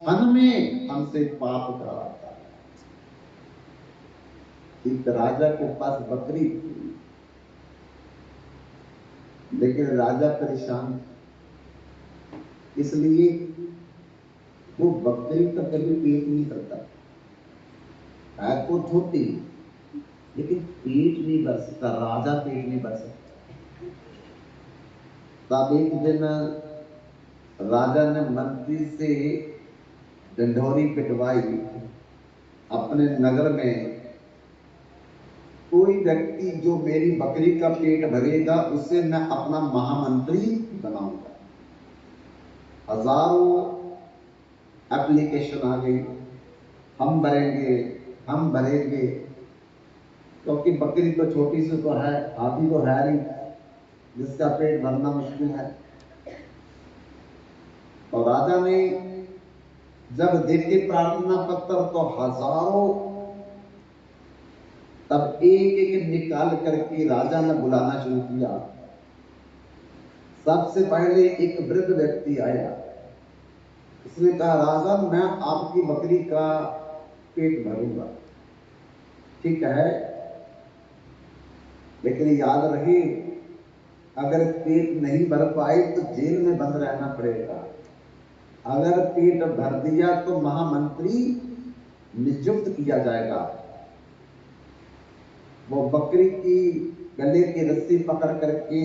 धन में हमसे पाप कराता है। एक राजा के पास बकरी थी, लेकिन राजा परेशान, इसलिए वो बकरी का कभी पेट नहीं करता। है तो छोटी, लेकिन पेट नहीं भर सकता, राजा पेट नहीं भर सकता। तब एक दिन राजा ने मंत्री से ढंढोरी पिटवाई, अपने नगर में कोई व्यक्ति जो मेरी बकरी का पेट भरेगा उसे मैं अपना महामंत्री बनाऊंगा। हजारों एप्लीकेशन आ गई, हम भरेंगे, हम भरेंगे, क्योंकि बकरी तो छोटी सी तो है, हाथी तो है नहीं जिसका पेट भरना मुश्किल है। और राजा ने जब देखे प्रार्थना पत्र तो हजारों, तब एक एक निकाल करके राजा ने बुलाना शुरू किया। सबसे पहले एक वृद्ध व्यक्ति आया, उसने कहा राजा मैं आपकी बकरी का पेट भरूंगा। ठीक है, लेकिन याद रहे अगर पेट नहीं भर पाए तो जेल में बंद रहना पड़ेगा। अगर पेट भर दिया तो महामंत्री नियुक्त किया जाएगा। वो बकरी की गले की रस्सी पकड़ करके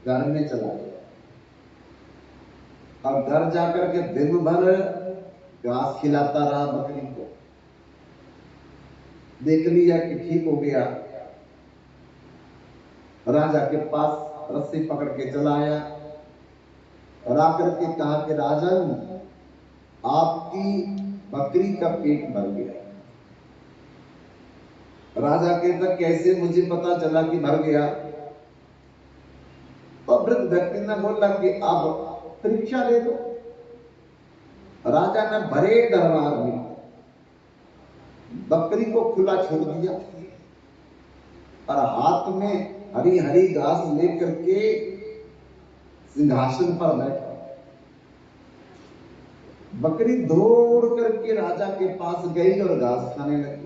घर में चला गया और घर जाकर के दिन भर घास खिलाता रहा बकरी को। देख लिया कि ठीक हो गया, राजा के पास रस्सी पकड़ के चला आया और आकर के कहा कि राजन आपकी बकरी का पेट भर गया। राजा कहता कैसे मुझे पता चला कि भर गया? तो वृद्ध व्यक्ति ने बोला कि अब परीक्षा ले लो। राजा ने भरे दरबार में बकरी को खुला छोड़ दिया और हाथ में हरी हरी घास लेकर के सिंहासन पर बैठा। बकरी दौड़ करके राजा के पास गई और घास खाने लगी।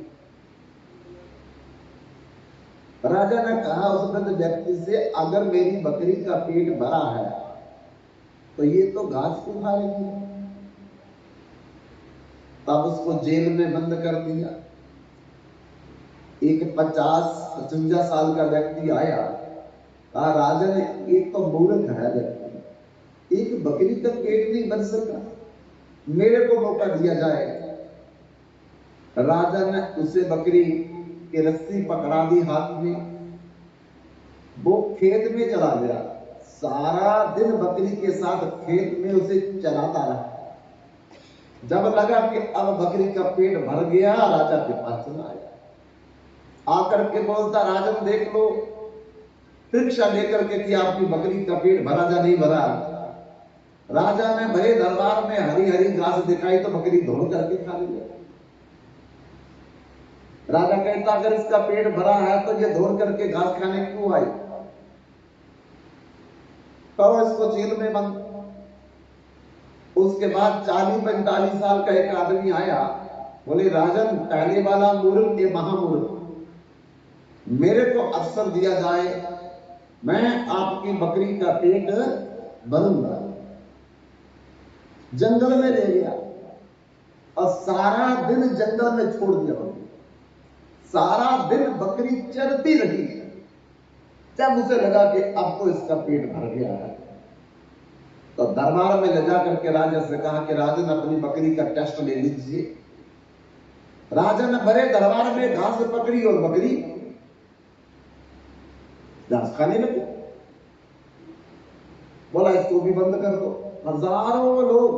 राजा ने कहा उस वृद्ध व्यक्ति से अगर मेरी बकरी का पेट भरा है तो ये तो घास को खा रही है। तब उसको जेल में बंद कर दिया। एक 50-55 साल का व्यक्ति आया, कहा राजा ने एक तो मूर्ख है व्यक्ति, एक बकरी का पेट नहीं भर सका, मेरे को मौका दिया जाए। राजा ने उसे बकरी की रस्सी पकड़ा दी हाथ में, वो खेत में चला गया। सारा दिन बकरी के साथ खेत में उसे चलाता रहा। जब लगा कि अब बकरी का पेट भर गया, राजा के पास चला आया, आकर के बोलता राजन देख लो, परीक्षा लेकर के कि आपकी बकरी का पेट भरा या नहीं भरा। राजा ने भरे दरबार में हरी हरी घास दिखाई तो बकरी दौड़ करके खा लिया। राजा कहता अगर इसका पेट भरा है तो ये दौड़ करके घास खाने क्यों आई? करो इसको जेल में बंद। उसके बाद 40-45 साल का एक आदमी आया, बोले राजन पहले वाला मूर्ख ये महामूर्ख, मेरे को अवसर दिया जाए, मैं आपकी बकरी का पेट भरूंगा। जंगल में ले गया और सारा दिन जंगल में छोड़ दिया। सारा दिन बकरी चरती रही। जब उसे लगा कि अब तो इसका पेट भर गया है तो दरबार में ले जा करके राजा से कहा कि राजन अपनी बकरी का टेस्ट ले लीजिए। राजा ने बड़े दरबार में घास पकड़ी और बकरी घास खाने लगी। बोला इसको भी बंद कर दो। हजारों लोग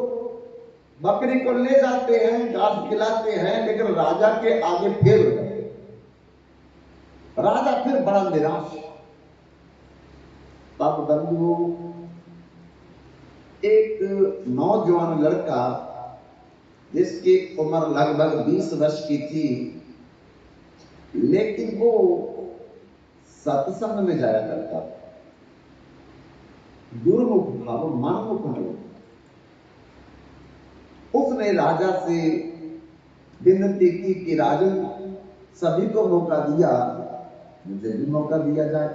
बकरी को ले जाते हैं, घास खिलाते हैं, लेकिन राजा के आगे फेल हो जाते। राजा फिर बड़ा निराश। तब बंधु एक नौजवान लड़का जिसकी उम्र लगभग 20 वर्ष की थी, लेकिन वो सत्संग में जाया करता था, गुरुमुख भाव, मनमुख नहीं। उसने राजा से विनती की कि राजन, सभी को मौका दिया, मुझे भी मौका दिया जाए।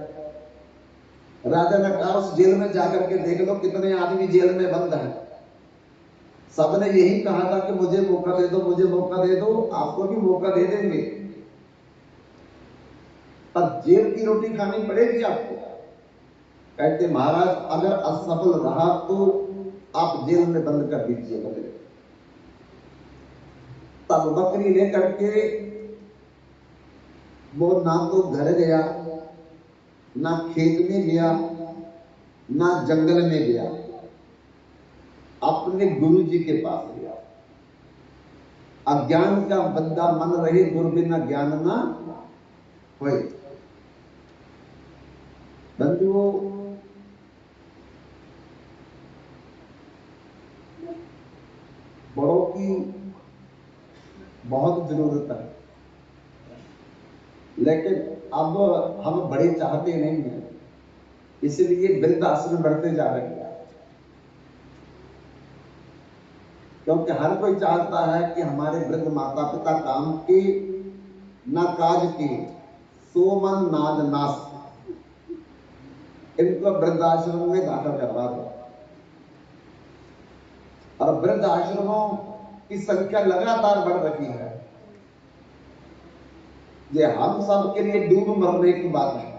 राजा ने कहा उस जेल में जाकर के देख लो कितने आदमी जेल में बंद हैं। सबने यही कहा था कि मुझे मौका दे दो, मुझे मौका दे दो, आपको भी मौका दे देंगे, पर जेल की रोटी खानी पड़ेगी आपको। कहते महाराज अगर असफल रहा तो आप जेल में बंद कर दीजिए बोले। तब बकरी लेकर के वो ना तो घर गया, ना खेत में गया, ना जंगल में गया, अपने गुरु जी के पास गया। अज्ञान का बंदा मन रहे, गुरु बिना ज्ञान ना होए। बंधुओं, बड़ों की बहुत जरूरत है, लेकिन अब हम बड़े चाहते नहीं हैं, इसलिए वृद्ध आश्रम बढ़ते जा रहे हैं। क्योंकि हर कोई चाहता है कि हमारे वृद्ध माता पिता काम के ना काज के, सो मन नाज नास, इनको वृद्धाश्रम में दाखिल करवा दो। और वृद्ध आश्रमों की संख्या लगातार बढ़ रही है। ये हम सब के लिए डूब मरने की बात है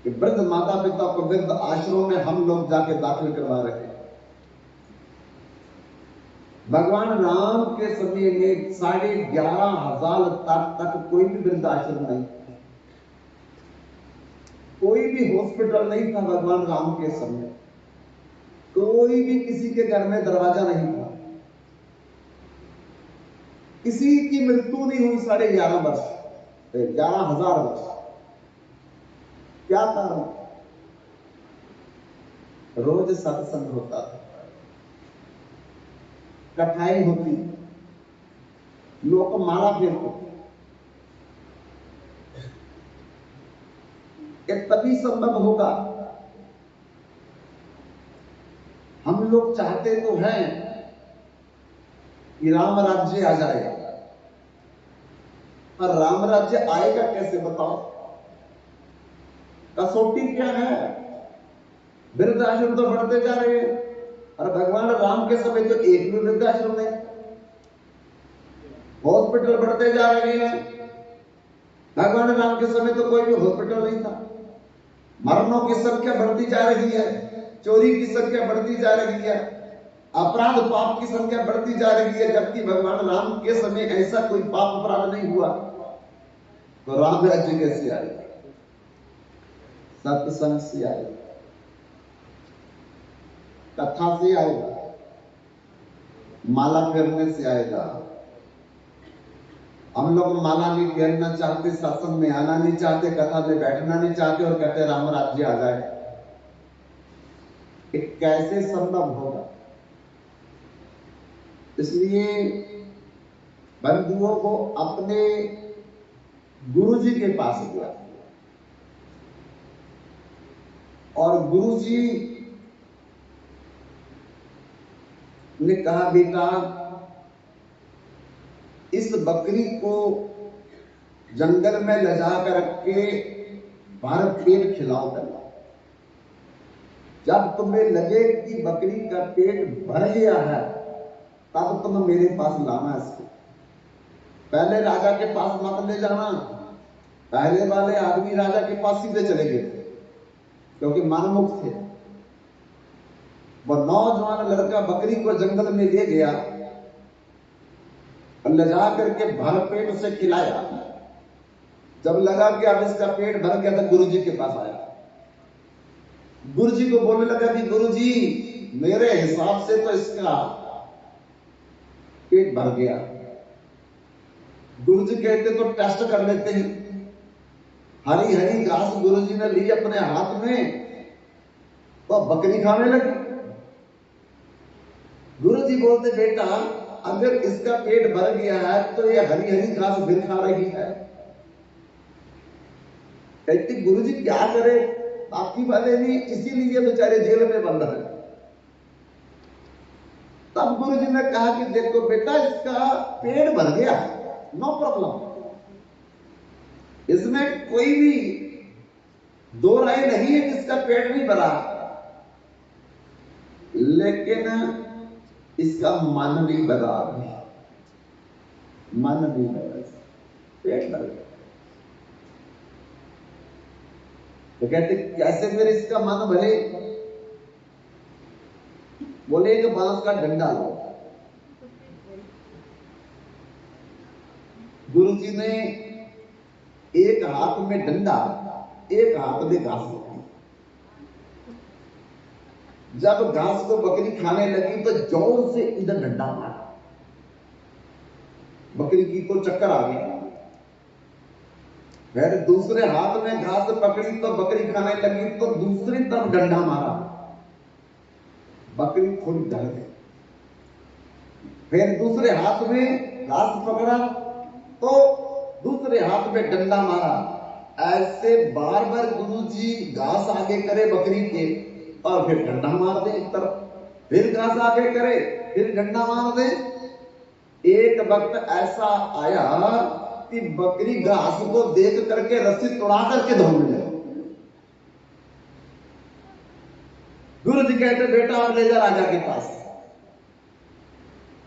कि वृद्ध माता पिता को वृद्ध आश्रमों में हम लोग जाके दाखिल करवा रहे हैं। भगवान राम के समय में 11,500 तक कोई भी वृद्ध आश्रम नहीं, कोई भी हॉस्पिटल नहीं था। भगवान राम के समय कोई भी किसी के घर में दरवाजा नहीं था, किसी की मृत्यु नहीं हुई 11,500 वर्ष, 11,000 वर्ष। क्या कारण? रोज सत्संग होता था, कथाएं होती, लोग माला फेरते। ये तभी संभव होगा। हम लोग चाहते तो हैं कि राम राज्य आ जाएगा, पर राम राज्य आएगा कैसे बताओ? कसौटी क्या है? वृद्धाश्रम तो बढ़ते जा रहे हैं, और भगवान राम के समय तो एक भी वृद्धाश्रम नहीं। हॉस्पिटल बढ़ते जा रहे हैं, भगवान राम के समय तो कोई भी हॉस्पिटल नहीं था। मरणों की संख्या बढ़ती जा रही है, चोरी की संख्या बढ़ती जा रही है, अपराध पाप की संख्या बढ़ती जा रही है, जबकि भगवान राम के समय ऐसा कोई पाप अपराध नहीं हुआ। तो राम राज्य कैसे आएगा? सत्संग से आएगा, कथा से आएगा, माला फेरने से आएगा। हम लोग माला नहीं फेरना चाहते, सत्संग में आना नहीं चाहते, कथा में बैठना नहीं चाहते, और कहते राम राज्य आ जाए। कैसे संभव होगा? इसलिए बंधुओं को अपने गुरु जी के पास गया, और गुरु जी ने कहा बेटा इस बकरी को जंगल में ले जा करके भर पेट खिलाओ करना। जब तुम्हें लगे कि बकरी का पेट भर गया है, तब तुम मेरे पास लाना इसको। पहले राजा के पास मत ले जाना। पहले वाले आदमी राजा के पास सीधे चले गए, क्योंकि मनमुख थे। वो नौजवान लड़का बकरी को जंगल में ले गया और ले जा करके भर पेट उसे खिलाया। जब लगा कि अब इसका पेट भर गया, तो गुरु जी के पास आया। गुरु जी को बोलने लगा कि गुरु जी मेरे हिसाब से तो इसका पेट भर गया। गुरु जी कहते तो टेस्ट कर लेते हैं। हरी हरी घास गुरु जी ने ली अपने हाथ में, तो बकरी खाने लगी। गुरु जी बोलते बेटा अगर इसका पेट भर गया है तो ये हरी हरी घास फिर खा रही है। कहते गुरु जी क्या करे, बाकी वाले भी इसीलिए बेचारे जेल में बंद है। गुरु जी ने कहा कि देखो बेटा इसका पेट भर गया, नो प्रॉब्लम, इसमें कोई भी दो राय नहीं है कि इसका पेट नहीं भरा, लेकिन इसका मन नहीं भरा, मन नहीं भरा, पेट भर गया। तो कहते कैसे फिर इसका मन भरे? बोले कि बांस का डंडा लो। गुरु जी ने एक हाथ में डंडा, एक हाथ में घास रखी। जब घास को बकरी खाने लगी तो जोर से इधर डंडा मारा, बकरी की तो चक्कर आ गया। फिर दूसरे हाथ में घास पकड़ी तो बकरी खाने लगी तो दूसरी तरफ डंडा मारा, बकरी थोड़ी डर गई। फिर दूसरे हाथ में घास पकड़ा तो दूसरे हाथ में डंडा मारा। ऐसे बार बार गुरु जी घास आगे करे बकरी के और फिर डंडा मार दे एक तरफ, फिर घास आगे करे, फिर डंडा मार दे। एक वक्त ऐसा आया कि बकरी घास को देख करके रस्सी तोड़ा करके दौड़ने लगी। गुरु जी कहते बेटा अब ले जा राजा के पास।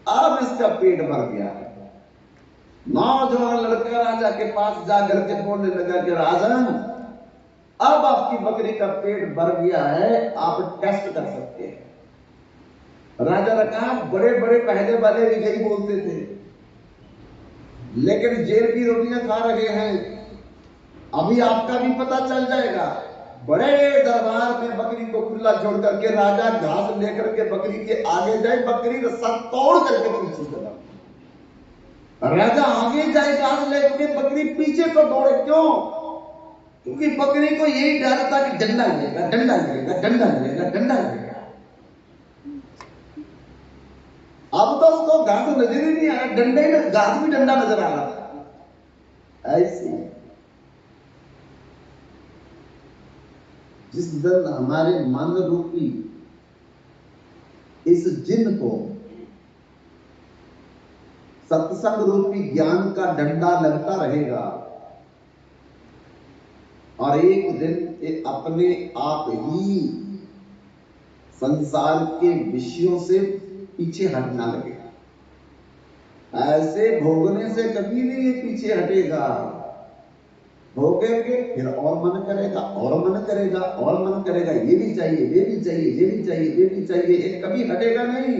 अब इसका पेट भर गया। नौजवान लड़का राजा के पास जा करके बोलने लगा कि राजा अब आपकी बकरी का पेट भर गया है, आप टेस्ट कर सकते हैं। राजा ने कहा बड़े बड़े पहले वाले भी यही बोलते थे, लेकिन जेल की रोटियां खा रहे हैं, अभी आपका भी पता चल जाएगा। बड़े दरबार में बकरी को खुला छोड़ करके राजा घास लेकर के बकरी के आगे जाए, बकरी रस्सा तोड़ करके पीछे चला। राजा आगे जाए घास लेकर के, बकरी पीछे को दौड़े। क्यों? क्योंकि बकरी को यही डर था कि डंडा लगेगा, डंडा लगेगा, डंडा लगेगा, डंडा लगेगा। अब तो उसको घास नजर ही नहीं आ रहा, डंडे में घास भी डंडा नजर आ रहा। ऐसी जिस दिन हमारे मन रूपी इस जिन को सत्संग रूपी ज्ञान का डंडा लगता रहेगा और एक दिन ये अपने आप ही संसार के विषयों से पीछे हटना लगेगा। ऐसे भोगने से कभी नहीं ये पीछे हटेगा। भोगेंगे फिर और मन करेगा, और मन करेगा, और मन करेगा, ये भी चाहिए, ये भी चाहिए, ये भी चाहिए, ये भी चाहिए, ये कभी हटेगा नहीं।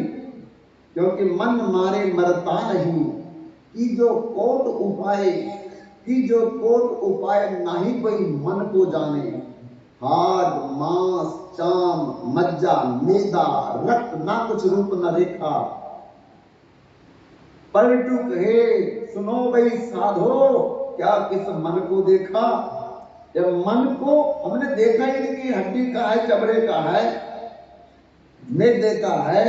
क्योंकि मन मारे मरता नहीं, कि जो कोट उपाय, कि जो कोट उपाय नहीं कोई मन को जाने। हाड मांस चाम मज्जा मेदा रक्त ना कुछ रूप न रेखा। पलटू कहे सुनो भाई साधो, क्या किस मन को देखा? जब मन को हमने देखा ही नहीं कि हड्डी का है, चमड़े का है, मैदे का है,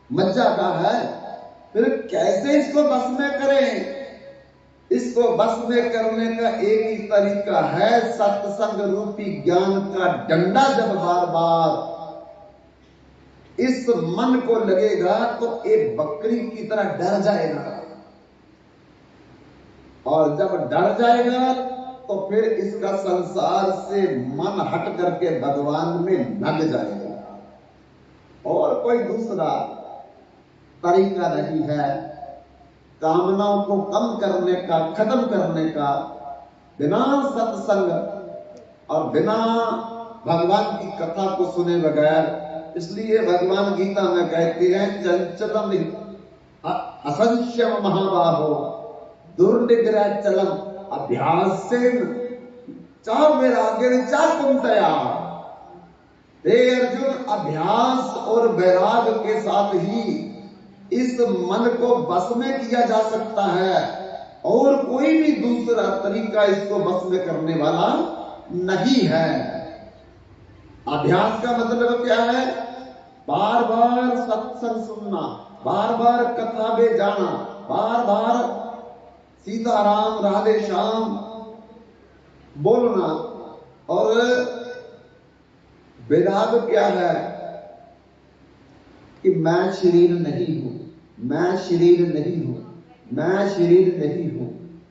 मज्जा का है, फिर कैसे इसको बस में करें? इसको बस में करने का एक ही तरीका है, सत्संग रूपी ज्ञान का डंडा जब बार बार इस मन को लगेगा तो एक बकरी की तरह डर जाएगा, और जब डर जाएगा तो फिर इसका संसार से मन हट करके भगवान में लग जाएगा। और कोई दूसरा तरीका नहीं है कामनाओं को कम करने का, खत्म करने का, बिना सत्संग और बिना भगवान की कथा को सुने बगैर। इसलिए भगवान गीता में कहते हैं चंचलम असंशयम महाबाहो दुर्निग्रह चलम अभ्यासेन चा वैराग्येन चा कुंतया। हे अर्जुन, अभ्यास और वैराग के साथ ही इस मन को बस में किया जा सकता है, और कोई भी दूसरा तरीका इसको बस में करने वाला नहीं है। अभ्यास का मतलब क्या है? बार बार सत्संग सुनना, बार बार कथा में जाना, बार बार सीताराम राधे श्याम बोलना। और वैराग क्या है? कि मैं शरीर नहीं हूं, मैं शरीर नहीं हूं, मैं शरीर नहीं हूं,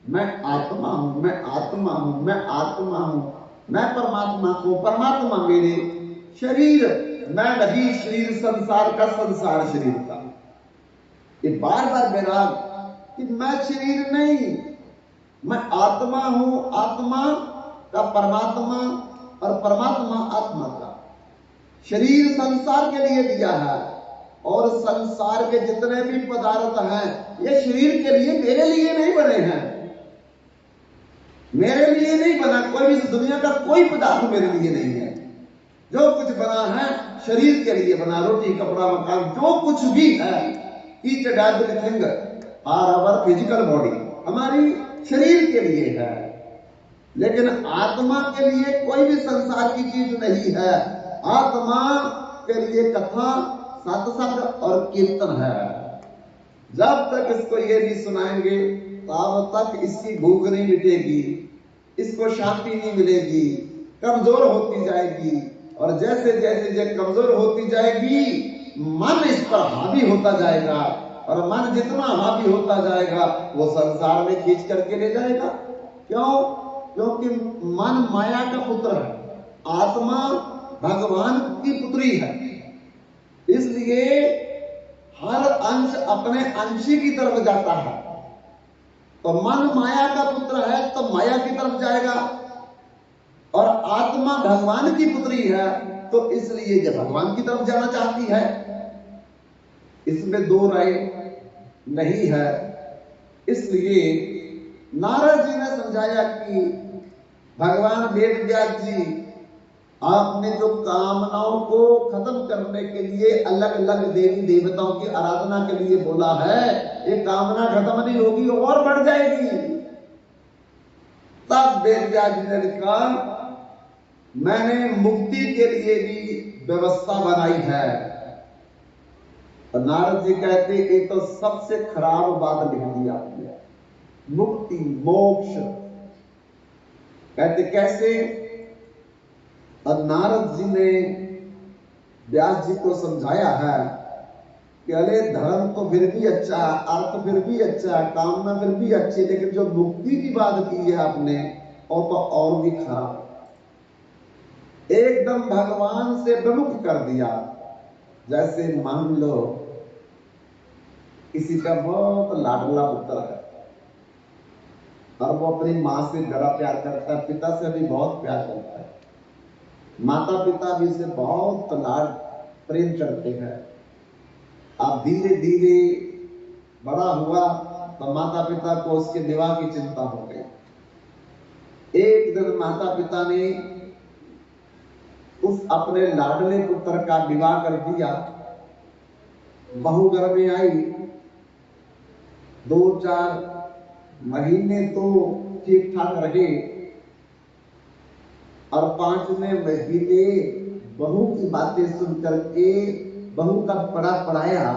मैं आत्मा हूं, मैं आत्मा हूं, मैं आत्मा हूं, मैं परमात्मा हूं, परमात्मा मेरे, शरीर मैं नहीं, शरीर संसार का, संसार शरीर का। ये बार बार वैराग कि मैं शरीर नहीं, मैं आत्मा हूं, आत्मा का परमात्मा और परमात्मा आत्मा का। शरीर संसार के लिए दिया है और संसार के जितने भी पदार्थ हैं ये शरीर के लिए, मेरे लिए नहीं बने हैं, मेरे लिए नहीं बना। कोई भी दुनिया का कोई पदार्थ मेरे लिए नहीं है। जो कुछ बना है शरीर के लिए बना, रोटी कपड़ा मकान जो कुछ भी है, each and everything are our physical body, हमारी शरीर के लिए है। लेकिन आत्मा के लिए कोई भी संसार की चीज नहीं है। आत्मा के लिए कथा, सत्संग और कीर्तन है। जब तक इसको ये नहीं सुनाएंगे तब तक इसकी भूख नहीं मिटेगी, इसको शांति नहीं मिलेगी, कमजोर होती जाएगी। और जैसे जैसे ये कमजोर होती जाएगी मन इस पर हावी होता जाएगा, और मन जितना हावी होता जाएगा वो संसार में खींच करके ले जाएगा। क्यों? क्योंकि मन माया का पुत्र है, आत्मा भगवान की पुत्री है। इसलिए हर अंश अपने अंशी की तरफ जाता है। तो मन माया का पुत्र है तो माया की तरफ जाएगा, और आत्मा भगवान की पुत्री है तो इसलिए ये भगवान की तरफ जाना चाहती है। इसमें दो राय नहीं है। इसलिए नारद जी ने समझाया कि भगवान वेद व्यास जी, आपने जो कामनाओं को खत्म करने के लिए अलग अलग देवी देवताओं की आराधना के लिए बोला है, ये कामना खत्म नहीं होगी और बढ़ जाएगी। तब वेद व्यास जी ने लिखा, मैंने मुक्ति के लिए भी व्यवस्था बनाई है। और नारद जी कहते ये तो सबसे खराब बात लिख दी आपने, मुक्ति मोक्ष। कहते कैसे? और नारद जी ने व्यास जी को समझाया है कि अरे धर्म तो फिर भी अच्छा, अर्थ फिर भी अच्छा, कामना फिर भी अच्छी, लेकिन जो मुक्ति की बात की है आपने और तो और भी खराब, एकदम भगवान से विमुख कर दिया। जैसे मान लो किसी का बहुत लाडला पुत्र है और वो अपनी मां से बड़ा प्यार करता है, पिता से भी बहुत प्यार करता है, माता पिता भी उसे बहुत लाड प्रेम करते हैं। अब धीरे धीरे बड़ा हुआ तो माता पिता को उसके विवाह की चिंता हो गई। एक दिन माता पिता ने उस अपने लाडले पुत्र का विवाह कर दिया। बहू घर में आई, 2-4 महीने तो ठीक ठाक रहे, और 5वें महीने बहू की बातें सुन करके बहू का पढ़ाया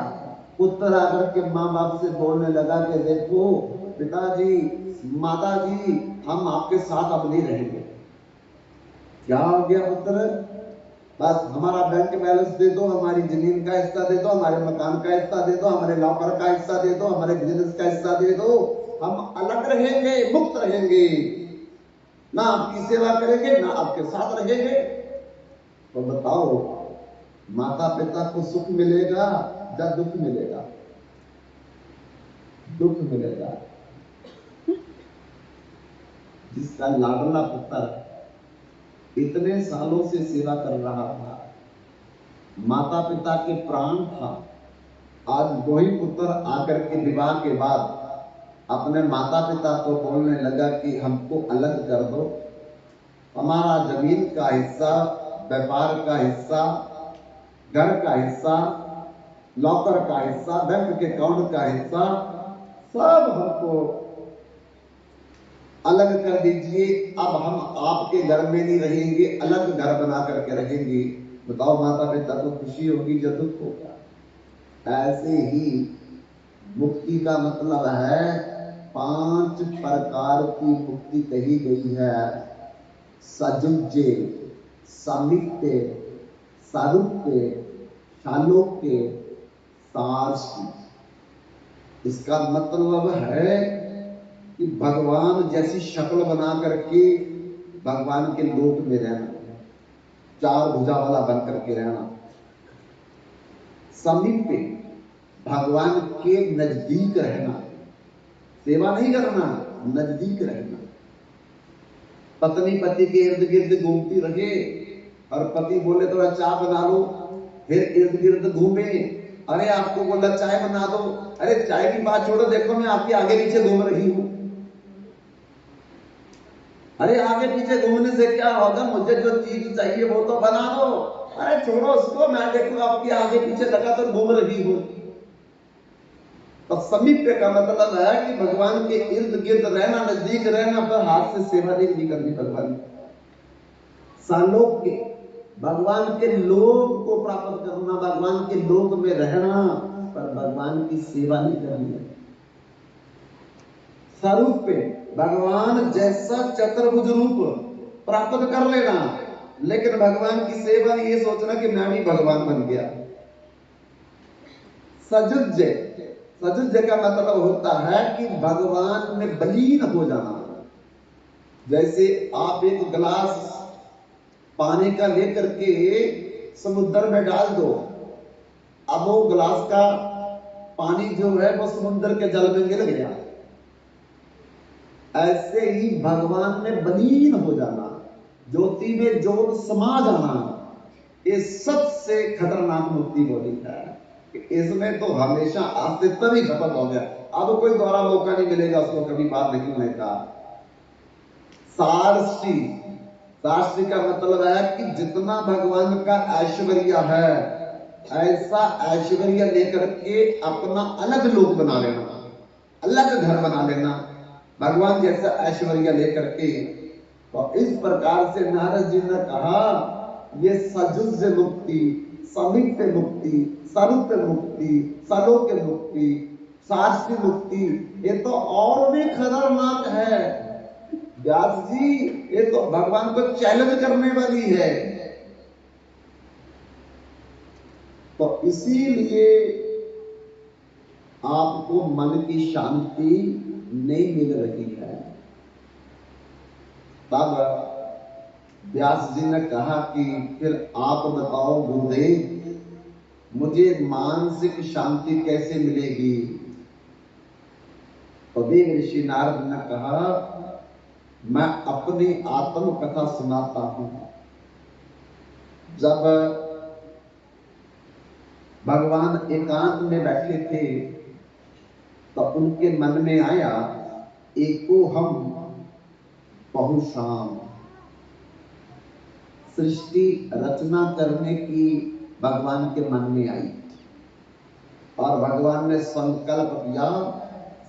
पुत्र आकर के माँ बाप से बोलने लगा कि देखो पिताजी, माताजी, हम आपके साथ अब नहीं रहेंगे। क्या हो गया पुत्र? बस हमारा बैंक बैलेंस दे दो, हमारी जमीन का हिस्सा दे दो, हमारे मकान का हिस्सा दे दो, हमारे लॉकर का हिस्सा दे दो, हमारे बिजनेस का हिस्सा दे दो, हम अलग रहेंगे, मुक्त रहेंगे, ना आपकी सेवा करेंगे ना आपके साथ रहेंगे। तो बताओ माता पिता को सुख मिलेगा या दुख मिलेगा? दुख मिलेगा। जिसका लाडला पुत्र इतने सालों से सेवा कर रहा था, माता पिता के प्राण था, आज वही पुत्र आकर के विवाह के बाद अपने माता पिता को बोलने लगा कि हमको अलग कर दो, हमारा जमीन का हिस्सा, व्यापार का हिस्सा, घर का हिस्सा, लॉकर का हिस्सा, बैंक के अकाउंट का हिस्सा, सब हमको अलग कर दीजिए, अब हम आपके घर में नहीं रहेंगे, अलग घर बना करके रहेंगे। बताओ माता पिता को खुशी होगी या दुख होगा? ऐसे ही मुक्ति का मतलब है 5 प्रकार की मुक्ति कही गई है। सजुज्य, समित्य, सारूप्य, शालोक्य, सारसी। इसका मतलब है कि भगवान जैसी शक्ल बना करके भगवान के लोक में रहना, चार भुजा वाला बन करके रहना, समीप पे भगवान के नजदीक रहना, सेवा नहीं करना, नजदीक रहना। पत्नी पति के इर्द गिर्द घूमती रहे और पति बोले थोड़ा चाय बना लो, फिर इर्द गिर्द घूमे, अरे आपको बोला चाय बना दो, अरे चाय की बात छोड़ो, देखो मैं आपके आगे पीछे घूम रही हूं। अरे आगे पीछे घूमने से क्या होगा, मुझे जो चीज चाहिए वो तो बना दो, अरे छोड़ो उसको, मैं देखो आपके आगे पीछे लगातार घूम रही हूं। तो समीप का मतलब है कि भगवान के इर्द गिर्द रहना, नजदीक रहना, पर हाथ से सेवा नहीं करनी भगवान। सालोक के भगवान के लोक को प्राप्त करना, भगवान के लोक में रहना, पर भगवान की सेवा नहीं करनी है। स्वरूप पे भगवान जैसा चतुर्भुज रूप प्राप्त कर लेना, लेकिन भगवान की सेवा ये सोचना कि मैं भी भगवान बन गया। सजुज्य, सजुज्य का मतलब होता है कि भगवान में विलीन हो जाना। जैसे आप एक गिलास पानी का लेकर के समुद्र में डाल दो, अब वो गिलास का पानी जो है वो समुद्र के जल में गिर गया। ऐसे ही भगवान में विलीन हो जाना, ज्योति में ज्योत समा जाना, ये सबसे खतरनाक मुक्ति बोली है। इसमें तो हमेशा अस्तित्व ही खत्म हो गया, अब कोई दोबारा मौका नहीं मिलेगा उसको कभी बाहर निकलने का। सारसी, सारसी का मतलब है कि जितना भगवान का ऐश्वर्य है, ऐसा ऐश्वर्य लेकर के अपना अलग लोक बना लेना, अलग घर बना लेना, भगवान जैसा ऐश्वर्य लेकर के। तो इस प्रकार से नारद जी ने कहा ये सजुज्य मुक्ति, समीप मुक्ति, स्वरूप मुक्ति, सलोक मुक्ति, शास्त्री मुक्ति, ये तो और भी खतरनाक है व्यास जी, ये तो भगवान को चैलेंज करने वाली है। तो इसीलिए आपको मन की शांति नहीं मिल रही है। तब व्यास जी ने कहा कि फिर आप बताओ गुरुदेव, मुझे मानसिक शांति कैसे मिलेगी? तो देव ऋषि नारद ने कहा मैं अपनी आत्म कथा सुनाता हूं। जब भगवान एकांत में बैठे थे तो उनके मन में आया एको हम बहुशाम, सृष्टि रचना करने की भगवान के मन में आई और भगवान ने संकल्प किया।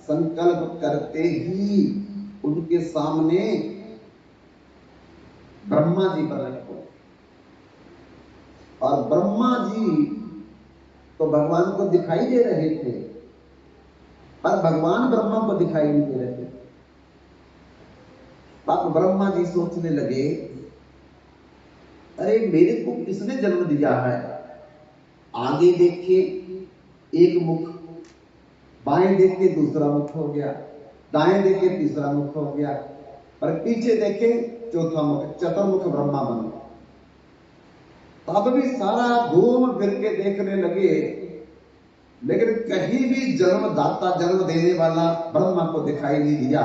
संकल्प करते ही उनके सामने ब्रह्मा जी प्रकट हुए और ब्रह्मा जी तो भगवान को दिखाई दे रहे थे, पर भगवान ब्रह्मा को दिखाई नहीं दे रहे थे। तब ब्रह्मा जी सोचने लगे अरे मेरे को किसने जन्म दिया है? आगे देखे एक मुख, बाएं देखे दूसरा मुख हो गया, दाएं देखे तीसरा मुख हो गया, पर पीछे देखे चौथा मुख, चतुर्मुख ब्रह्मा बन गया। तब भी सारा घूम फिर के देखने लगे, लेकिन कहीं भी जन्मदाता, जन्म देने वाला ब्रह्मा को दिखाई नहीं दिया।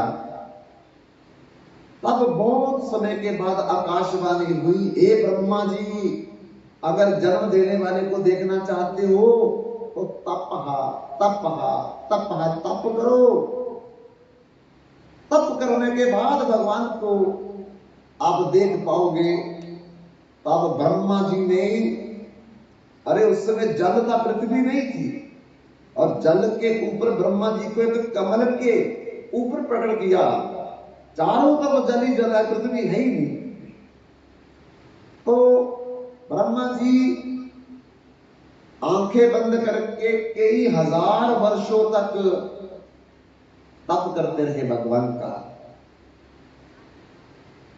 तब बहुत समय के बाद आकाशवाणी हुई, ए ब्रह्मा जी, अगर जन्म देने वाले को देखना चाहते हो तो तपहा तपहा तपहा, तप करो। तप करने के बाद भगवान को आप देख पाओगे। तब ब्रह्मा जी ने, अरे उस समय जल था, पृथ्वी नहीं थी, और जल के ऊपर ब्रह्मा जी को एक कमल के ऊपर प्रकट किया। चारों तरफ जल ही जल है, पृथ्वी है ही नहीं। तो ब्रह्मा जी आंखें बंद करके कई हजार वर्षों तक तप करते रहे भगवान का।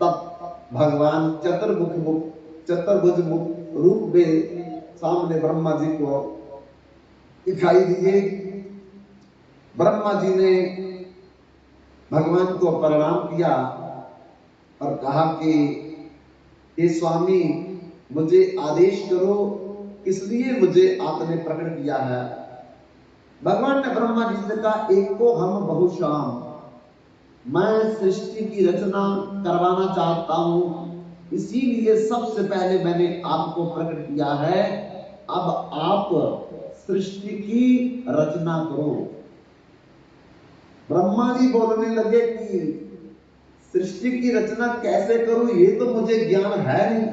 तब भगवान चतुर्भुज रूप में सामने ब्रह्मा जी को दिखाई दिए। ब्रह्मा जी ने भगवान को प्रणाम किया और कहा कि हे स्वामी, मुझे आदेश करो, इसलिए मुझे आपने प्रकट किया है। भगवान ने ब्रह्मा जी से कहा, एक को हम बहुश्याम, मैं सृष्टि की रचना करवाना चाहता हूं, इसीलिए सबसे पहले मैंने आपको प्रकट किया है। अब आप सृष्टि की रचना करो। ब्रह्मा जी बोलने लगे कि सृष्टि की रचना कैसे करूं, ये तो मुझे ज्ञान है नहीं।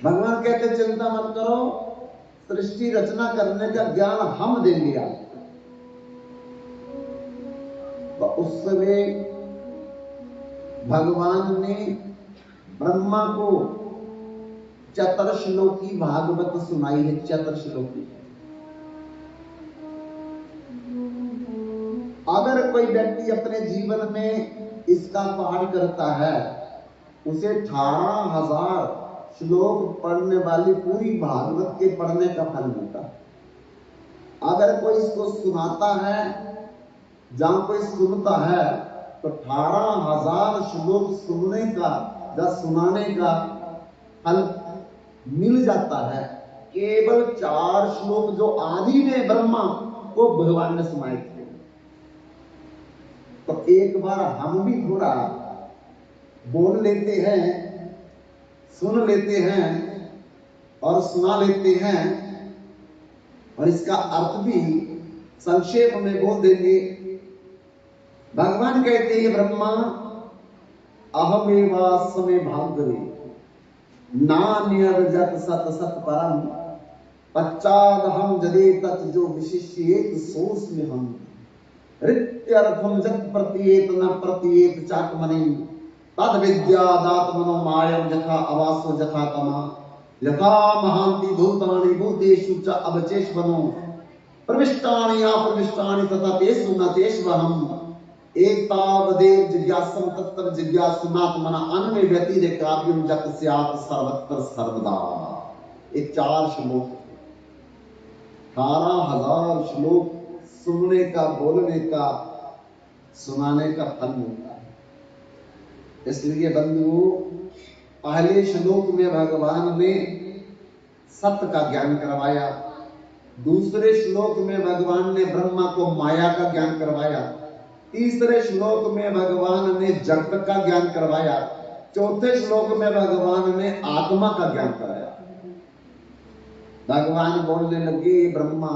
भगवान कहते चिंता मत करो, सृष्टि रचना करने का ज्ञान हम देंगे आपको। तो उस समय भगवान ने ब्रह्मा को चतुर्श्लोकी भागवत सुनाई है। चतुर्श्लोकी, अगर कोई व्यक्ति अपने जीवन में इसका पाठ करता है, उसे 18,000 श्लोक पढ़ने वाली पूरी भागवत के पढ़ने का फल मिलता है। अगर कोई इसको सुनाता है, जहां कोई सुनता है, तो 18,000 श्लोक सुनने का या सुनाने का फल मिल जाता है। केवल 4 श्लोक जो आदि में ब्रह्मा को भगवान ने सुनाए थे। तो एक बार हम भी थोड़ा बोल लेते हैं, सुन लेते हैं और सुना लेते हैं, और इसका अर्थ भी संक्षेप में बोल देंगे। भगवान कहते हैं, ब्रह्मा अहमेवास्मि भागवते नान्यर्जत सत सत परम पश्चादहम जदे तत् जो विशिष्येत सोऽस्मि हम रित्यर्थम जत प्रतीयेत न प्रतीयेत चाकमनि तद विद्यादात्मनो मायं यथा अवासो यथा तमा यथा महांति भूतानि भूतेषु च अवचेष्वनो प्रविष्टानि अप्रविष्टानि तथा तेषु न तेष्वहम् एतावदेव जिज्ञासं तत्तव जिज्ञासुनात्मना अन्वे व्यतिरेकाव्यं जत स्यात् सर्वत्र सर्वदा। ये 4 श्लोक, 18,000 श्लोक सुनने का, बोलने का, सुनाने का फल मिलता है। इसलिए बंधुओं, पहले श्लोक में भगवान ने सत्य का ज्ञान करवाया, दूसरे श्लोक में भगवान ने ब्रह्मा को माया का ज्ञान करवाया, तीसरे श्लोक में भगवान ने जगत का ज्ञान करवाया, चौथे श्लोक में भगवान ने आत्मा का ज्ञान कराया। भगवान बोलने लगे, ब्रह्मा,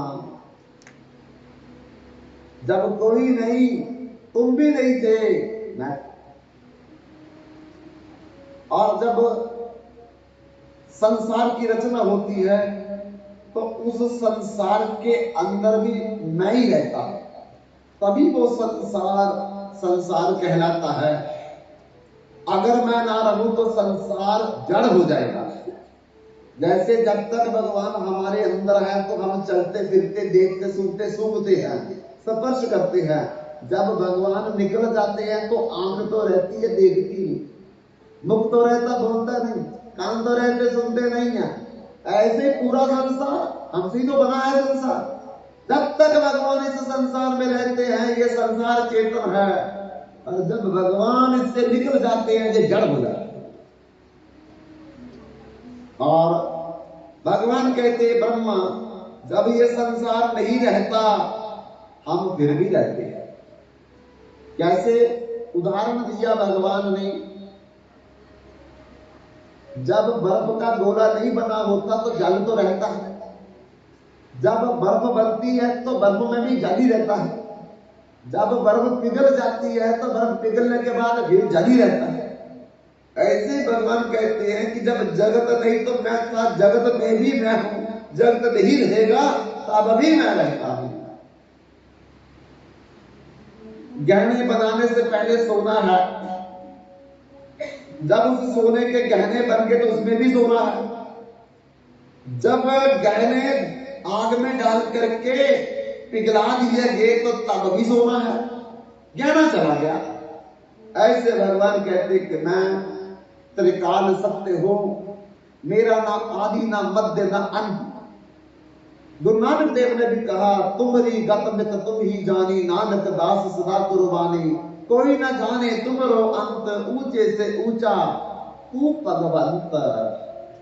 जब कोई नहीं, तुम भी नहीं थे, मैं, और जब संसार की रचना होती है तो उस संसार के अंदर भी मैं ही रहता है, तभी वो संसार कहलाता है। अगर मैं ना रहूं तो संसार जड़ हो जाएगा। जैसे जब तक भगवान हमारे अंदर है तो हम चलते फिरते, देखते सुनते, सूंघते हैं, स्पर्श करते हैं। जब भगवान निकल जाते हैं तो आंख तो रहती है, देखती नहीं, मुख तो रहता, बोलता नहीं, कान तो रहते, सुनते नहीं है। ऐसे पूरा संसार हमसे तो बना है संसार। जब तक भगवान इस संसार में रहते हैं ये संसार चेतन है, और जब भगवान इससे निकल जाते हैं ये जड़ हो जाता है। और भगवान कहते हैं, ब्रह्मा, जब ये संसार नहीं रहता हम फिर भी रहते हैं। कैसे? उदाहरण दिया भगवान ने, जब बर्फ का गोला नहीं बना होता तो जल तो रहता है, जब बर्फ बनती है तो बर्फ में भी जल ही रहता है, जब बर्फ पिघल जाती है तो बर्फ पिघलने के बाद फिर जल ही रहता है। ऐसे भगवान कहते हैं कि जब जगत नहीं तो मैं था, जगत में भी मैं हूं, जगत नहीं रहेगा तब भी मैं रहता हूं। गहने बनाने से पहले सोना है, जब उस सोने के गहने बन गए तो उसमें भी सोना है। जब गहने आग में डाल करके पिघला दिए गए तो तब भी सोना है, गहना चला गया। ऐसे भगवान कहते कि मैं त्रिकाल सत्य हूं, मेरा ना आदि ना मध्य ना अंत, गुरु नानक देव ने भी कहा, तुम्हारी गत मित तुम ही जानी, नानक दास सदा कुर्बानी। कोई न जाने तुमरो अंत, ऊंचे से ऊंचा तू भगवंत।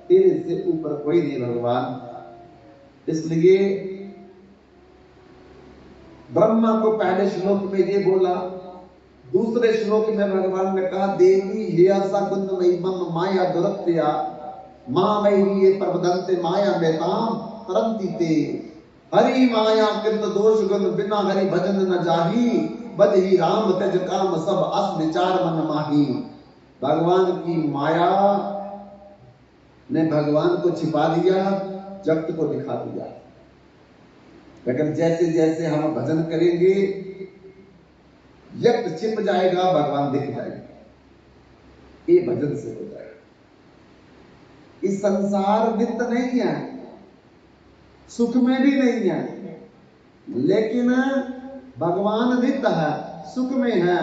तेरे से ऊपर कोई नहीं भगवान। इसलिए ब्रह्मा को पहले श्लोक में ये बोला, दूसरे श्लोक में भगवान ने कहा, देवी हिया सकुंद मम माया दुरत्या, मामयी ये प्रवदंते माया बेताम तरंती ते। हरि माया कृत दोष गुण, बिना हरि भजन न जाही, बजही राम तज काम सब अस विचार मन माही। भगवान की माया ने भगवान को छिपा दिया, जगत को दिखा दिया। लेकिन जैसे जैसे हम भजन करेंगे, जगत छिप जाएगा, भगवान दिख जाएगा। ये भजन से हो जाएगा। इस संसार नित्य नहीं है, सुख में भी नहीं है, लेकिन भगवान नित्य है, सुख में है।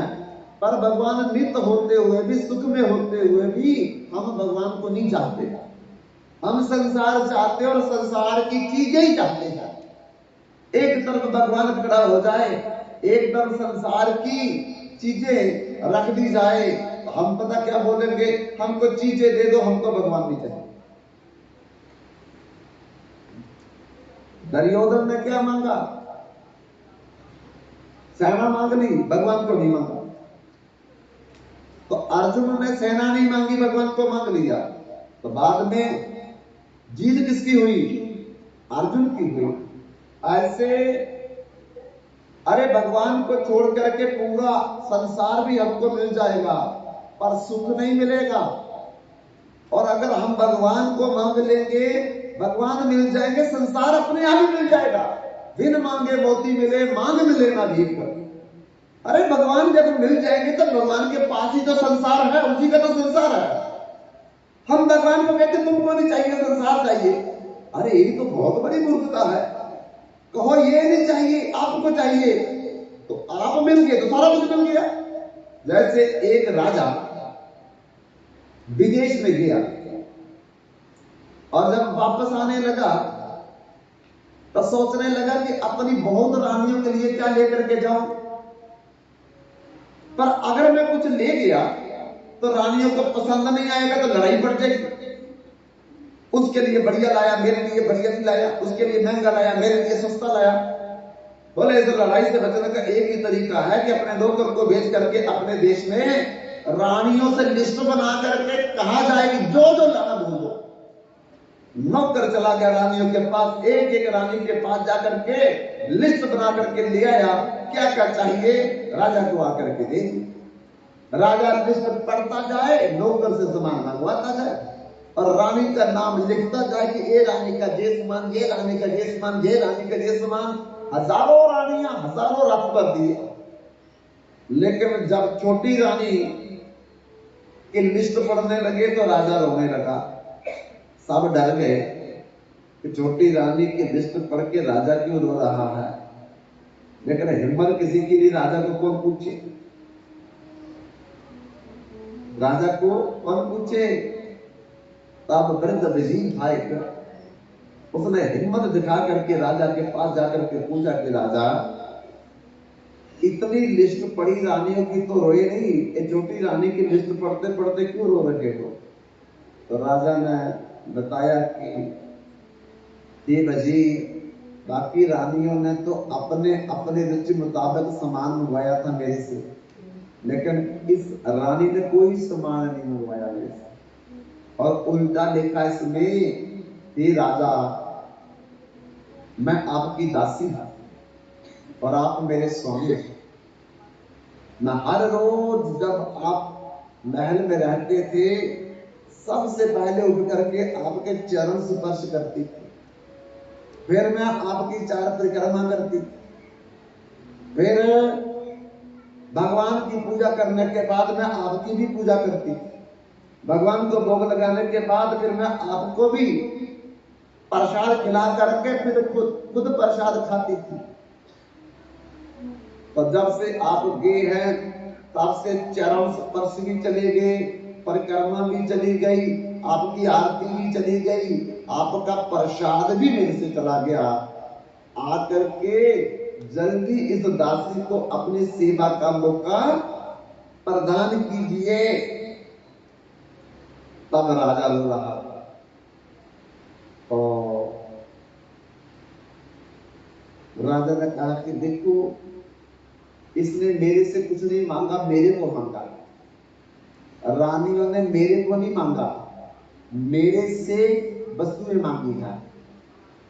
पर भगवान नित्य होते हुए भी, सुख में होते हुए भी हम भगवान को नहीं चाहते। हम संसार चाहते और संसार की चीजें ही चाहते हैं। एक तरफ भगवान खड़ा हो जाए, एक तरफ संसार की चीजें रख दी जाए, हम पता क्या बोलेंगे, हमको चीजें दे दो, हमको भगवान नहीं चाहिए। दुर्योधन ने क्या मांगा? सेना मांग ली, भगवान को नहीं मांगा। तो अर्जुन ने सेना नहीं मांगी, भगवान को मांग लिया। तो बाद में जीत किसकी हुई? अर्जुन की हुई। ऐसे अरे भगवान को छोड़ करके पूरा संसार भी हमको मिल जाएगा, पर सुख नहीं मिलेगा। और अगर हम भगवान को मांग लेंगे, भगवान मिल जाएंगे, संसार अपने आप ही मिल जाएगा। बिन मांगे मोती मिले, मांग मिले ना भीख। अरे भगवान जब मिल जाएंगे तो भगवान के पास ही तो संसार है, उसी का तो संसार है। हम भगवान को कहते तुमको नहीं चाहिए, संसार चाहिए। अरे ये तो बहुत बड़ी मूर्खता है। कहो ये नहीं चाहिए, आपको चाहिए, तो आप मिल गए तो सारा कुछ मिल गया। जैसे एक राजा विदेश में गया और जब वापस आने लगा तो सोचने लगा कि अपनी बहुत रानियों के लिए क्या लेकर के जाऊं। पर अगर मैं कुछ ले गया तो रानियों को पसंद नहीं आएगा, तो लड़ाई बढ़ जाएगी। उसके लिए बढ़िया लाया, मेरे लिए बढ़िया नहीं लाया, उसके लिए महंगा लाया, मेरे लिए सस्ता लाया। बोले इस लड़ाई से बचने का एक ही तरीका है कि अपने नौकर को भेज करके अपने देश में रानियों से लिस्ट बना करके कहा जाएगी, जो जो लाना बोल दो। नौकर चला गया रानियों के पास, एक एक रानी के पास जाकर के लिस्ट बना करके ले आया, क्या क्या चाहिए, राजा को आकर के दे। राजा लिस्ट पढ़ता जाए, नौकर से सामान मंगवाता जाए और रानी का नाम लिखता जाए कि ये रानी का ये सामान, ये रानी का ये सामान, ये रानी का ये सामान। हजारों रानियां, हजारों रथ पर दिए। लेकिन जब छोटी रानी की लिस्ट पढ़ने लगे तो राजा रोने लगा। सब डर गए कि छोटी रानी की लिस्ट पढ़ के राजा क्यों रो रहा है। लेकिन हिम्मत किसी की नहीं, राजा को कौन पूछे, राजा को कौन पूछे। तब वृद्ध विजीत था एक, उसने हिम्मत दिखा करके राजा के पास जाकर के पूछा कि राजा, इतनी लिस्ट पढ़ी रानियों की तो रोए नहीं, ये छोटी रानी की लिस्ट पढ़ते पढ़ते क्यों रो रहे हो। तो राजा ने बताया कि ये बजी, बाकी रानियों ने तो अपने अपने रुचि मुताबिक सामान मंगवाया था मेरे से, लेकिन इस रानी ने कोई सामान नहीं मंगवाया मेरे से। और उल्टा लिखा इसमें, हे राजा, मैं आपकी दासी हूं और आप मेरे स्वामी हैं। मैं हर रोज जब आप महल में रहते थे, सबसे पहले उठ करके आपके चरण स्पर्श करती थी, फिर मैं आपकी चार परिक्रमा करती थी, फिर भगवान की पूजा करने के बाद मैं आपकी भी पूजा करती थी, भगवान को भोग लगाने के बाद फिर मैं आपको भी प्रसाद खिला करके फिर खुद प्रसाद खाती थी। और जब से आप गए हैं तब से चरण स्पर्श भी चले गए, परिक्रमा भी चली गई, आपकी आरती भी चली गई, आपका प्रसाद भी मेरे से चला गया। आकर के जल्दी इस दासी को अपनी सेवा का मौका प्रदान कीजिए। तब राजा रो रहा था और राजा ने कहा कि देखो, इसने मेरे से कुछ नहीं मांगा, मेरे को मांगा। रानियों ने मेरे को नहीं मांगा, मेरे से वस्तुएं मांगी है।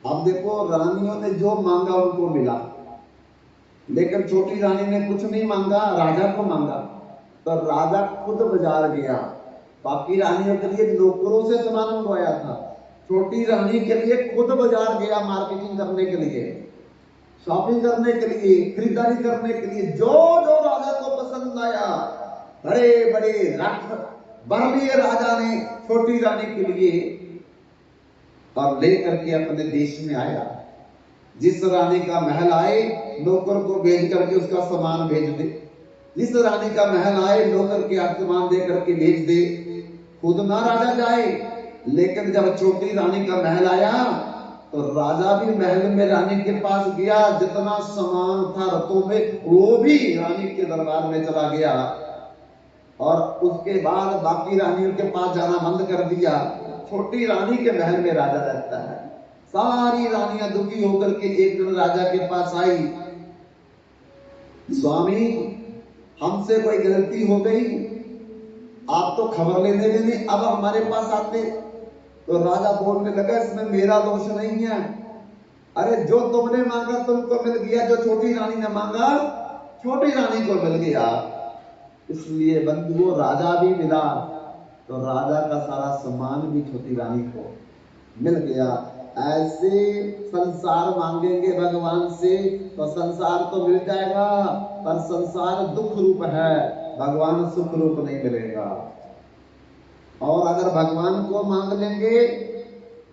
अब देखो, रानियों ने जो मांगा उनको मिला, लेकिन छोटी रानी ने कुछ नहीं मांगा, राजा को मांगा। तो राजा खुद बाजार गया, बाकी रानियों के लिए नौकरों से सामान मंगवाया था, छोटी रानी के लिए खुद बाजार गया मार्केटिंग करने के लिए, शॉपिंग करने के लिए, खरीदारी करने के लिए। जो जो राजा को पसंद आया, बड़े बड़े रथ भर लिए राजा ने छोटी रानी के लिए, और लेकर के अपने देश में आया। जिस रानी का महल आए, नौकर को भेज करके उसका सामान भेज दे। जिस रानी का महल आए, नौकर के सामान दे करके भेज दे, खुद ना राजा जाए। लेकिन जब छोटी रानी का महल आया तो राजा भी महल में रानी के पास गया, जितना सामान था रथों में वो भी रानी के दरबार में चला गया, और उसके बाद बाकी रानियों के पास जाना बंद कर दिया। छोटी रानी के महल में राजा रहता है। सारी रानियां दुखी होकर के एक दिन राजा के पास आई, स्वामी हमसे कोई गलती हो गई, आप तो खबर लेने भी नहीं, अब हमारे पास आते। तो राजा बोलने लगा, इसमें मेरा दोष नहीं है। अरे जो तुमने मांगा तुमको मिल गया, जो छोटी रानी ने मांगा छोटी रानी को मिल गया। इसलिए बंधुओं, राजा भी मिला तो राजा का सारा सम्मान भी छोटी रानी को मिल गया। ऐसे संसार मांगेंगे भगवान से तो संसार तो मिल जाएगा, पर संसार दुख रूप है, भगवान सुख रूप नहीं मिलेगा। और अगर भगवान को मांग लेंगे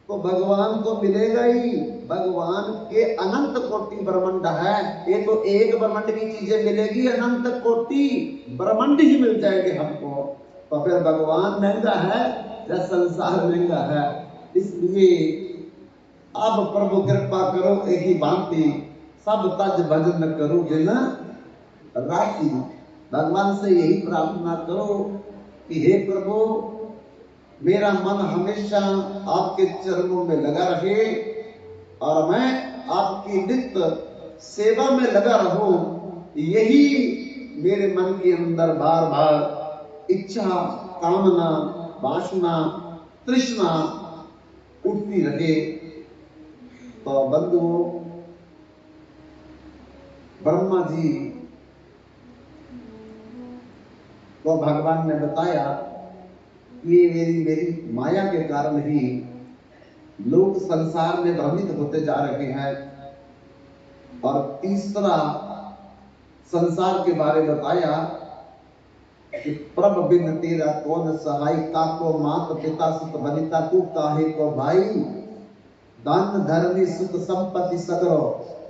तो भगवान तो मिलेगा ही। भगवान के अनंत कोटि ब्रह्मांड है, ये तो एक ब्रह्मांड की चीजें मिलेगी, अनंत कोटि ब्रह्मांड ही मिल जाएंगे हमको। तो फिर भगवान महंगा है या संसार महंगा है? इसलिए अब प्रभु कृपा करो, एक ही भांति सब तज भजन करो बिना राशि। भगवान से यही प्रार्थना करो कि हे प्रभु, मेरा मन हमेशा आपके चरणों में लगा रहे और मैं आपकी नित्य सेवा में लगा रहूं। यही मेरे मन के अंदर बार बार इच्छा, कामना, वासना, तृष्णा उठती रहे। तो बंधुओं, ब्रह्मा जी को भगवान ने बताया, ये मेरी माया के कारण ही लोग संसार में भ्रमित होते जा रहे हैं। और तीसरा संसार के बारे में बताया कि प्रभ बिन तेरा कौन सहाय, को मात पिता सुत बनिता तू काहे को भाई, दान धर्मी सुख संपत्ति सगरो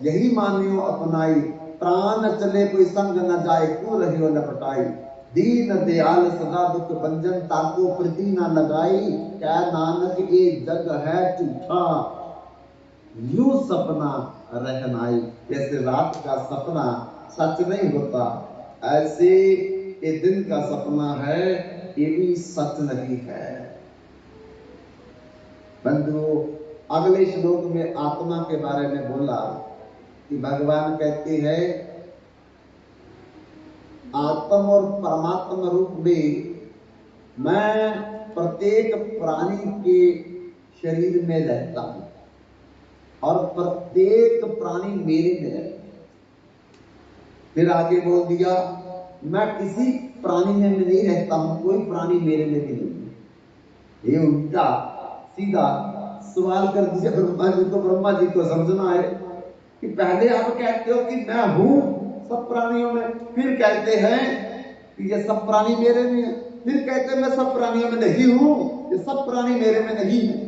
यही मानियो अपनाई, प्राण चले कोई संग न जाए तू रहियो लपटाई, दीन दयाल सदा दुख भंजन ताको प्रति न लगाई, क्या नानक ये जग है झूठा यूं सपना रहनाई। जैसे रात का सपना सच नहीं होता, ऐसे ये दिन का सपना है, ये भी सच नहीं है। बंधुओं, अगले श्लोक में आत्मा के बारे में बोला कि भगवान कहते हैं, आत्म और परमात्मा रूप में मैं प्रत्येक प्राणी के शरीर में रहता हूं और प्रत्येक प्राणी मेरे में रहता है। फिर आगे बोल दिया, मैं किसी प्राणी में नहीं रहता हूं, कोई प्राणी मेरे में भी नहीं। ये उल्टा सीधा सवाल कर दिया ब्रह्मा जी को। ब्रह्मा जी को समझना है कि पहले आप कहते हो कि मैं हूं सब प्राणियों में, फिर कहते हैं कि ये सब प्राणी मेरे में है, फिर कहते हैं मैं सब प्राणियों में नहीं हूं, ये सब प्राणी मेरे में नहीं है।